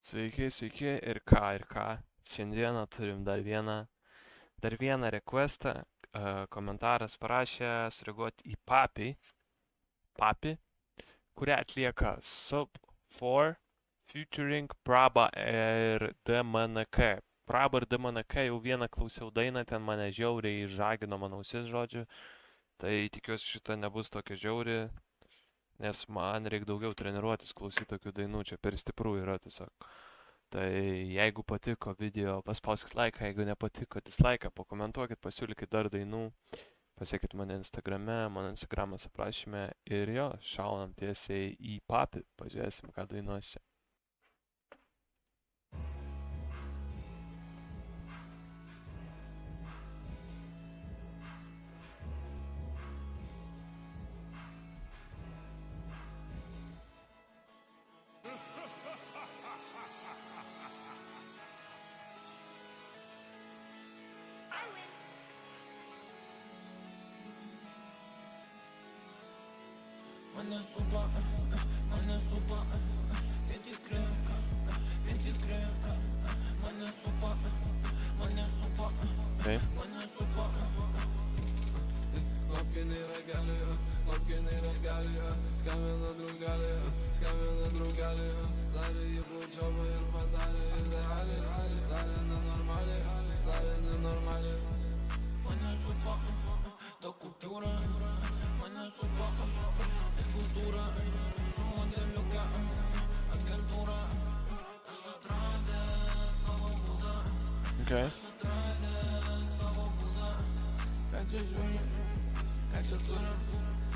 Sveiki, sveiki ir ką. Šiandieną turim dar vieną requestą. Komentaras parašė sureaguoti į Papi, kurią atlieka Sub 4 featuring Praba ir DMNK. Praba ir DMNK jau vieną klausiau dainą, ten mane žiauriai žagino mano ausis žodžiu. Tai tikiuosi šita nebus tokia žiauri, nes man reikia daugiau treniruotis klausyti tokių dainų, čia per stiprų yra tiesiog. Tai jeigu patiko video, paspauskit laiką, jeigu nepatiko, dislaiką, pakomentuokit, pasiūlykit dar dainų, pasiekit mane Instagrame, mano Instagramas aprašyme ir jo, šaunam tiesiai į Papi, pažiūrėsim, ką dainuos čia. Mane supa, mane supa, vien tikri, mane supa, mane supa, Okay. mane supa. Laukiniai rageliai, skambina draugelį, darė jį blūdžiovą ir padarė idealiai, darė nenormaliai. Mane supa, ta kultūra, mane supa, kultūra, su modeliuke, agentūra, aš atradė savo būdą, Okay. ką čia žiūrim, ką čia turim,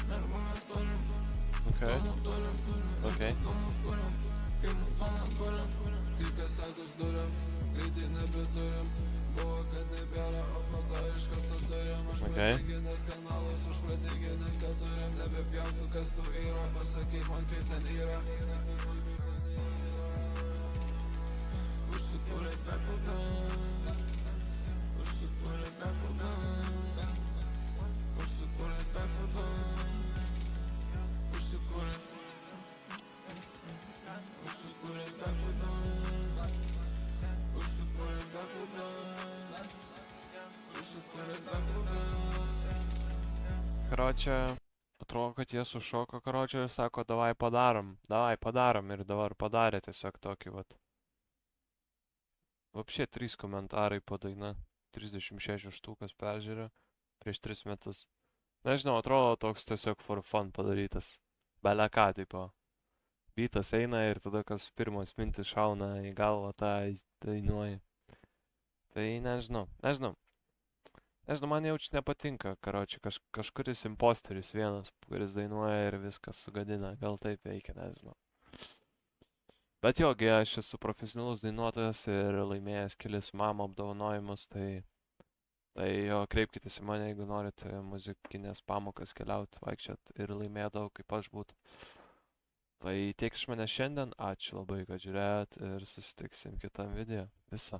mergumes turim, Okay. turim, Okay. domus turim, kai mūsų zoną turim, kai kas sakus turim, greitai nebeturim, buvo, kad nebėra, o po to iš karto turim, aš Okay. pratyginės kanalus, už pratyginės, kad turim, nebepjautų, kas tu yra, pasakyk man, kaip ten yra. Užsikūręs bekodą, užsikūręs bekodą, užsikūręs bekodą, užsikūręs bekodą, užsikūręs bekodą, užsikūręs bekodą. Karočią, atrodo, kad jie sušoko, karočią, ir sako, davai padarom, ir dabar padarė tiesiog tokį, vat. Vapšė 3 komentarai po daina, 36 štukas peržiūrė prieš 3 metus. Nežinau, atrodo toks tiesiog for fun padarytas. Bele ką, tipo. Beatas eina ir tada kas pirmos mintis šauna į galvą, tą dainuoji. Tai nežinau, man jaučiu nepatinka, karoči, kažkuris imposteris vienas, kuris dainuoja ir viskas sugadina, gal taip veikia, nežinau. Bet jogi, aš esu profesionalus dainuotojas ir laimėjęs kelis mamo apdovanojimus, tai jo, kreipkitės į mane, jeigu norite muzikinės pamokas keliauti, vaikščiot ir laimėdavau, kaip aš būtų. Tai tiek iš mane šiandien, ačiū labai, kad žiūrėjot ir susitiksim kitam video. Visa.